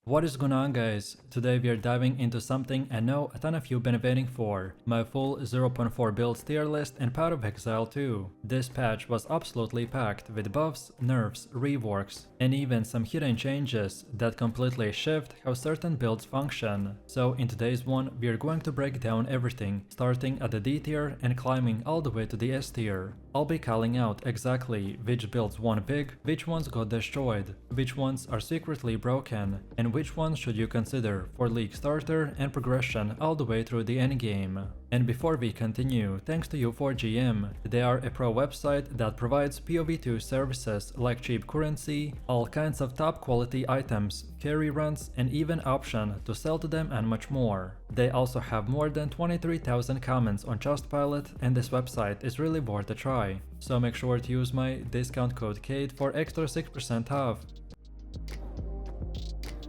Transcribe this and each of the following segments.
What is going on, guys? Today we are diving into something I know a ton of you been waiting for, my full 0.4 builds tier list and Path of Exile 2. This patch was absolutely packed with buffs, nerfs, reworks, and even some hidden changes that completely shift how certain builds function. So in today's one we are going to break down everything, starting at the D tier and climbing all the way to the S tier. I'll be calling out exactly which builds won big, which ones got destroyed, which ones are secretly broken, and which ones should you consider for league starter and progression all the way through the endgame. And before we continue, thanks to U4GM, they are a pro website that provides PoV2 services like cheap currency, all kinds of top quality items, carry runs, and even option to sell to them and much more. They also have more than 23,000 comments on Trustpilot, and this website is really worth a try. So make sure to use my discount code KATE for extra 6% off.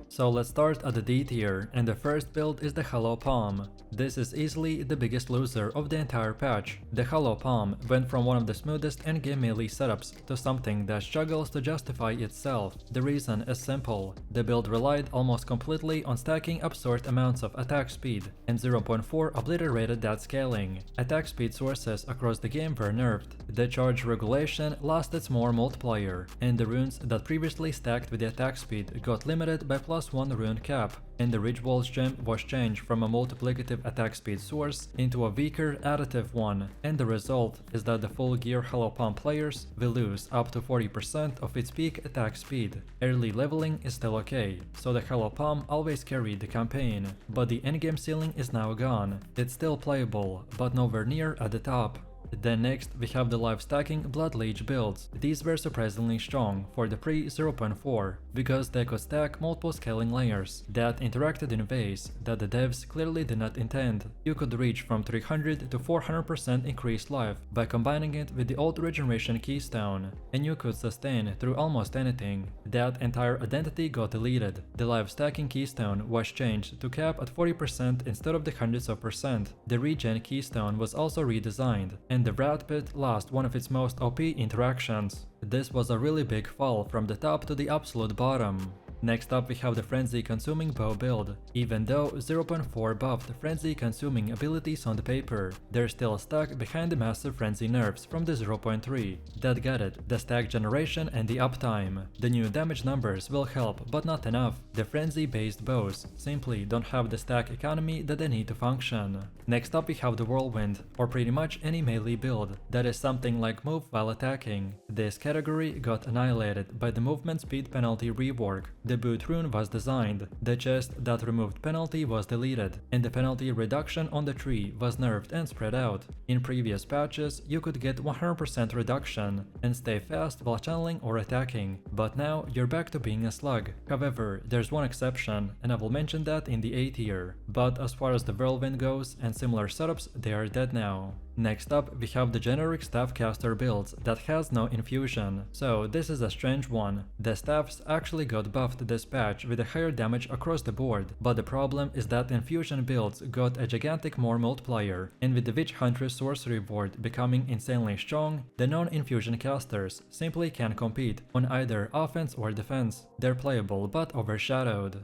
So let's start at the D tier, and the first build is the Hollow Palm. This is easily the biggest loser of the entire patch. The Hollow Palm went from one of the smoothest endgame melee setups to something that struggles to justify itself. The reason is simple. The build relied almost completely on stacking absurd amounts of attack speed, and 0.4 obliterated that scaling. Attack speed sources across the game were nerfed. The charge regulation lost its more multiplier, and the runes that previously stacked with the attack speed got limited by +1 rune cap, and the Ridgewall's gem was changed from a multiplicative attack speed source into a weaker additive one, and the result is that the full gear Hollow Palm players will lose up to 40% of its peak attack speed. Early leveling is still okay, so the Hollow Palm always carried the campaign, but the endgame ceiling is now gone. It's still playable, but nowhere near at the top. Then next we have the live stacking Blood Leech builds. These were surprisingly strong for the pre-0.4 because they could stack multiple scaling layers that interacted in ways that the devs clearly did not intend. You could reach from 300 to 400% increased life by combining it with the old regeneration keystone, and you could sustain through almost anything. That entire identity got deleted. The live stacking keystone was changed to cap at 40% instead of the hundreds of percent. The regen keystone was also redesigned, and the Rat Pit lost one of its most OP interactions. This was a really big fall from the top to the absolute bottom. Next up we have the Frenzy Consuming Bow build. Even though 0.4 buffed the Frenzy Consuming abilities on the paper, they're still stuck behind the massive Frenzy nerfs from the 0.3 that got it, the stack generation and the uptime. The new damage numbers will help, but not enough. The Frenzy based bows simply don't have the stack economy that they need to function. Next up we have the Whirlwind, or pretty much any melee build that is something like move while attacking. This category got annihilated by the movement speed penalty rework. The boot rune was designed, the chest that removed penalty was deleted, and the penalty reduction on the tree was nerfed and spread out. In previous patches you could get 100% reduction and stay fast while channeling or attacking, but now you're back to being a slug. However, there's one exception, and I will mention that in the A tier, but as far as the Whirlwind goes and similar setups, they are dead now. Next up we have the generic Staffcaster builds that has no infusion, so this is a strange one. The staffs actually got buffed this patch with a higher damage across the board, but the problem is that infusion builds got a gigantic more multiplier, and with the Witchhunter sorcery board becoming insanely strong, the non-infusion casters simply can't compete on either offense or defense. They're playable but overshadowed.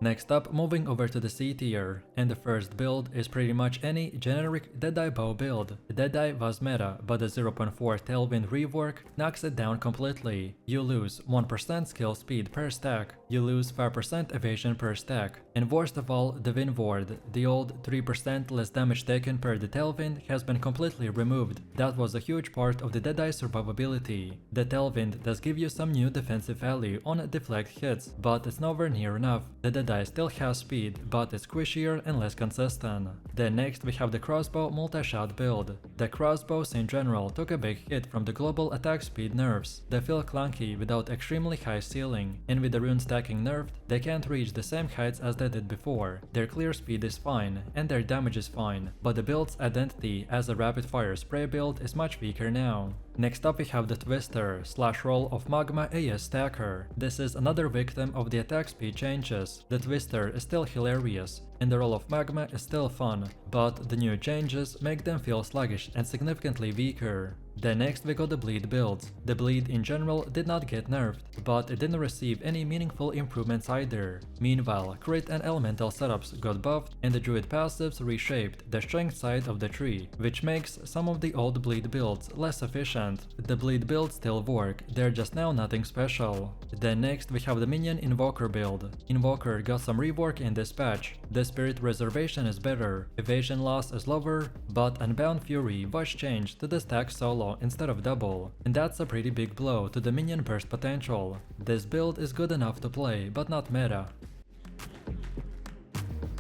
Next up, moving over to the C tier, and the first build is pretty much any generic Deadeye bow build. Deadeye was meta, but the 0.4 Tailwind rework knocks it down completely. You lose 1% skill speed per stack, you lose 5% evasion per stack, and worst of all, the Wind Ward, the old 3% less damage taken per the Tailwind, has been completely removed. That was a huge part of the Deadeye survivability. The Tailwind does give you some new defensive value on deflect hits, but it's nowhere near enough. The Deadeye still has speed, but it's squishier and less consistent. Then next we have the Crossbow multishot build. The crossbows in general took a big hit from the global attack speed nerfs. They feel clunky without extremely high ceiling, and with the rune stacking nerfed, they can't reach the same heights as they did before. Their clear speed is fine, and their damage is fine, but the build's identity as a rapid fire spray build is much weaker now. Next up we have the Twister / roll of Magma AS Stacker. This is another victim of the attack speed changes. The Twister is still hilarious, and the role of magma is still fun, but the new changes make them feel sluggish and significantly weaker. Then next we got the bleed builds. The bleed in general did not get nerfed, but it didn't receive any meaningful improvements either. Meanwhile, crit and elemental setups got buffed and the druid passives reshaped the strength side of the tree, which makes some of the old bleed builds less efficient. The bleed builds still work, they're just now nothing special. Then next we have the Minion Invoker build. Invoker got some rework in this patch. The spirit reservation is better, evasion loss is lower, but Unbound Fury was changed to the stack solo instead of double, and that's a pretty big blow to the minion burst potential. This build is good enough to play, but not meta.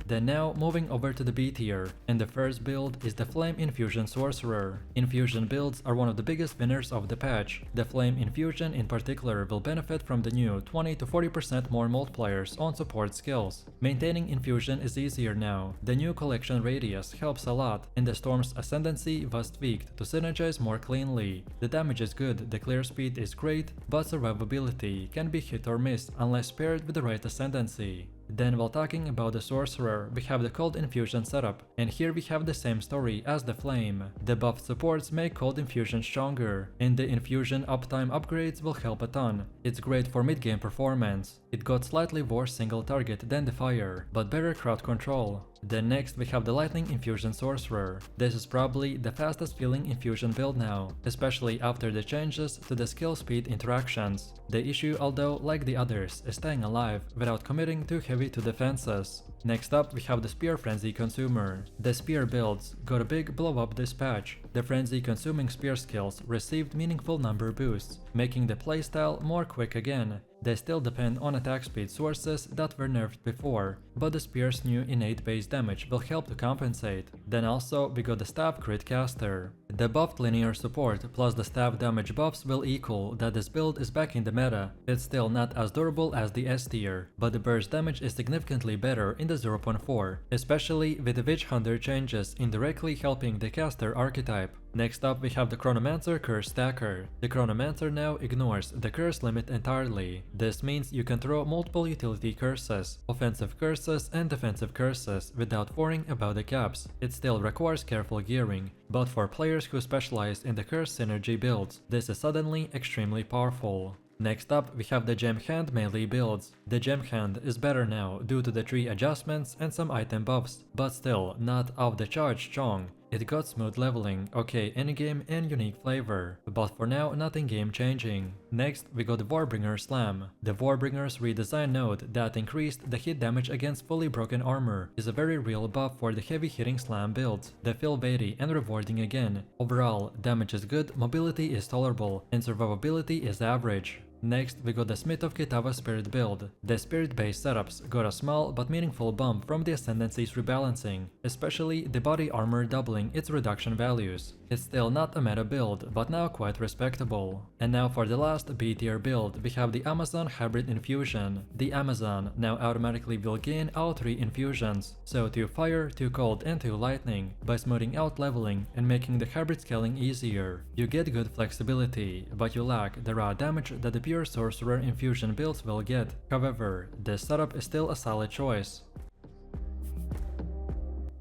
Then now moving over to the B tier, and the first build is the Flame Infusion Sorcerer. Infusion builds are one of the biggest winners of the patch. The Flame Infusion in particular will benefit from the new 20 to 40% more multipliers on support skills. Maintaining Infusion is easier now, the new collection radius helps a lot, and the Storm's Ascendancy was tweaked to synergize more cleanly. The damage is good, the clear speed is great, but survivability can be hit or miss unless paired with the right Ascendancy. Then while talking about the Sorcerer, we have the Cold Infusion setup, and here we have the same story as the Flame. The buffed supports make Cold Infusion stronger, and the Infusion uptime upgrades will help a ton. It's great for mid-game performance. It got slightly worse single target than the Fire, but better crowd control. Then next we have the Lightning Infusion Sorcerer. This is probably the fastest feeling infusion build now, especially after the changes to the skill speed interactions. The issue, although like the others, is staying alive without committing too heavy to defenses. Next up we have the Spear Frenzy Consumer. The Spear builds got a big blow up this patch. The Frenzy consuming spear skills received meaningful number boosts, making the playstyle more quick again. They still depend on attack speed sources that were nerfed before, but the spear's new innate base damage will help to compensate. Then also we got the Staff Crit Caster. The buffed linear support plus the staff damage buffs will equal that this build is back in the meta. It's still not as durable as the S tier, but the burst damage is significantly better in the 0.4, especially with the Witchhunter changes indirectly helping the caster archetype. Next up we have the Chronomancer Curse Stacker. The Chronomancer now ignores the curse limit entirely. This means you can throw multiple utility curses, offensive curses and defensive curses without worrying about the caps. It still requires careful gearing, but for players who specialize in the curse synergy builds, this is suddenly extremely powerful. Next up we have the Gemhand melee builds. The Gemhand is better now due to the tree adjustments and some item buffs, but still not off the chart strong. It got smooth leveling, okay in-game and unique flavor, but for now nothing game changing. Next we got the Warbringer Slam. The Warbringer's redesign node that increased the hit damage against fully broken armor is a very real buff for the heavy hitting slam builds. They feel weighty and rewarding again. Overall, damage is good, mobility is tolerable, and survivability is average. Next we got the Smith of Katava Spirit build. The spirit based setups got a small but meaningful bump from the Ascendancy's rebalancing, especially the body armor doubling its reduction values. It's still not a meta build, but now quite respectable. And now for the last B tier build, we have the Amazon Hybrid Infusion. The Amazon now automatically will gain all 3 infusions, so 2 fire, 2 cold and 2 lightning, by smoothing out leveling and making the hybrid scaling easier. You get good flexibility, but you lack the raw damage that the pure sorcerer infusion builds will get. However, this setup is still a solid choice.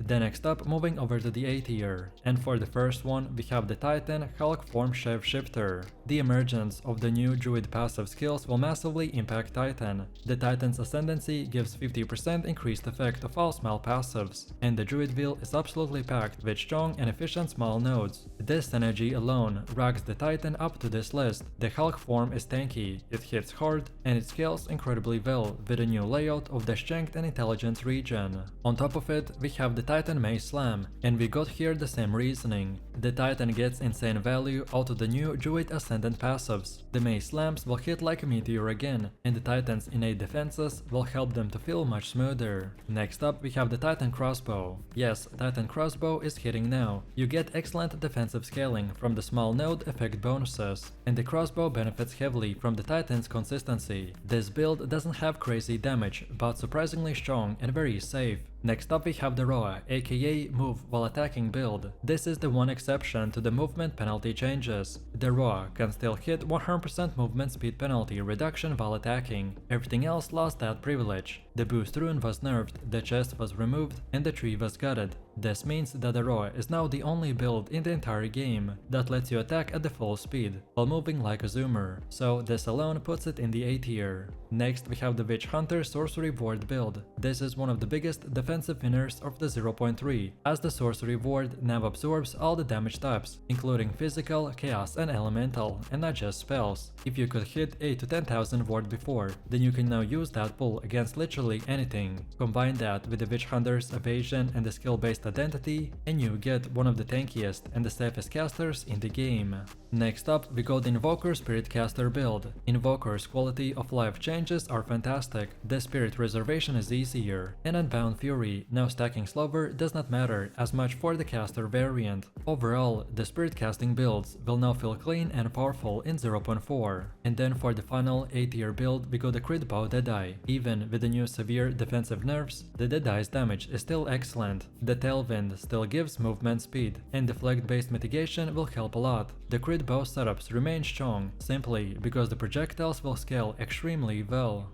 Then next up, moving over to the A tier, and for the first one we have the Titan hulkform shapeshifter. The emergence of the new druid passive skills will massively impact Titan. The Titan's ascendancy gives 50% increased effect of all small passives, and the druid wheel is absolutely packed with strong and efficient small nodes. This synergy alone ranks the Titan up to this list. The hulkform is tanky, it hits hard, and it scales incredibly well with a new layout of the strength and intelligence region. On top of it, we have the Titan Mace Slam, and we got here the same reasoning. The Titan gets insane value out of the new Druid Ascendant passives. The Mace Slams will hit like a meteor again, and the Titan's innate defenses will help them to feel much smoother. Next up we have the Titan Crossbow. Yes, Titan Crossbow is hitting now. You get excellent defensive scaling from the small node effect bonuses, and the Crossbow benefits heavily from the Titan's consistency. This build doesn't have crazy damage, but surprisingly strong and very safe. Next up we have the Roa, aka move while attacking build. This is the one exception to the movement penalty changes. The Roa can still hit 100% movement speed penalty reduction while attacking. Everything else lost that privilege. The boost rune was nerfed, the chest was removed, and the tree was gutted. This means that the Roa is now the only build in the entire game that lets you attack at the full speed, while moving like a zoomer, so this alone puts it in the A tier. Next we have the Witchhunter sorcery ward build. This is one of the biggest defensive winners of the 0.3, as the sorcery ward now absorbs all the damage types, including physical, chaos and elemental, and not just spells. If you could hit 8 to 10,000 ward before, then you can now use that pull against literally anything. Combine that with the Witchhunter's evasion and the skill-based identity, and you get one of the tankiest and the safest casters in the game. Next up, we got the Invoker Spirit Caster build. Invoker's quality of life changes are fantastic, the Spirit Reservation is easier, and Unbound Fury, now stacking slower, does not matter as much for the caster variant. Overall, the Spirit casting builds will now feel clean and powerful in 0.4. And then for the final A tier build, we got the Crit Bow Deadeye. Even with the new severe defensive nerfs, the Deadeye's damage is still excellent. The Tailwind still gives movement speed, and deflect-based mitigation will help a lot. The Crit Bow setups remain strong, simply because the projectiles will scale extremely well.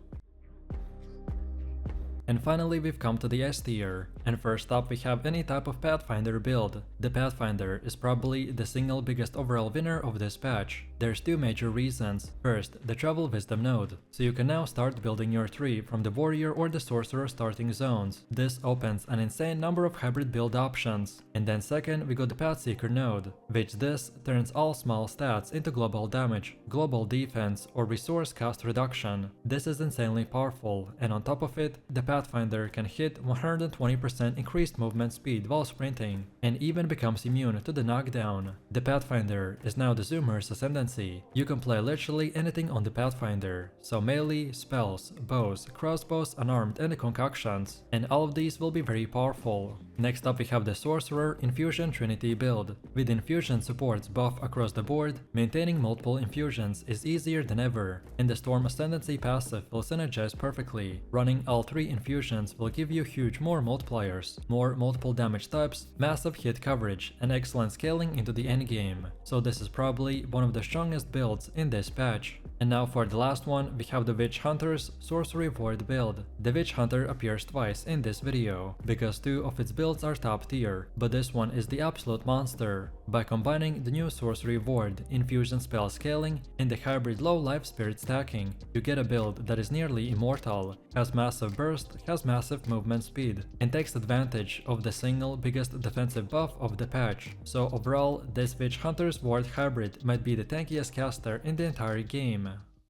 And finally we've come to the S tier, and first up we have any type of Pathfinder build. The Pathfinder is probably the single biggest overall winner of this patch. There's two major reasons. First, the Travel Wisdom node, so you can now start building your tree from the Warrior or the Sorcerer starting zones. This opens an insane number of hybrid build options. And then second, we got the Pathseeker node, which this turns all small stats into global damage, global defense, or resource cost reduction. This is insanely powerful, and on top of it, the Pathfinder can hit 120% increased movement speed while sprinting, and even becomes immune to the knockdown. The Pathfinder is now the Zoomer's ascendancy. You can play literally anything on the Pathfinder, so melee, spells, bows, crossbows, unarmed and the concoctions, and all of these will be very powerful. Next up we have the Sorcerer Infusion Trinity build. With infusion supports buff across the board, maintaining multiple infusions is easier than ever, and the Storm Ascendancy passive will synergize perfectly. Running all 3 infusions will give you huge more multipliers, more multiple damage types, massive hit coverage, and excellent scaling into the endgame, so this is probably one of the strongest builds in this patch. And now for the last one, we have the Witchhunter's Sorcery Void build. The Witchhunter appears twice in this video, because 2 of its builds are top tier, but this one is the absolute monster. By combining the new Sorcery Void, infusion spell scaling, and the hybrid low life spirit stacking, you get a build that is nearly immortal, has massive burst, has massive movement speed, and takes advantage of the single biggest defensive buff of the patch. So overall, this Witchhunter's Void hybrid might be the tankiest caster in the entire game.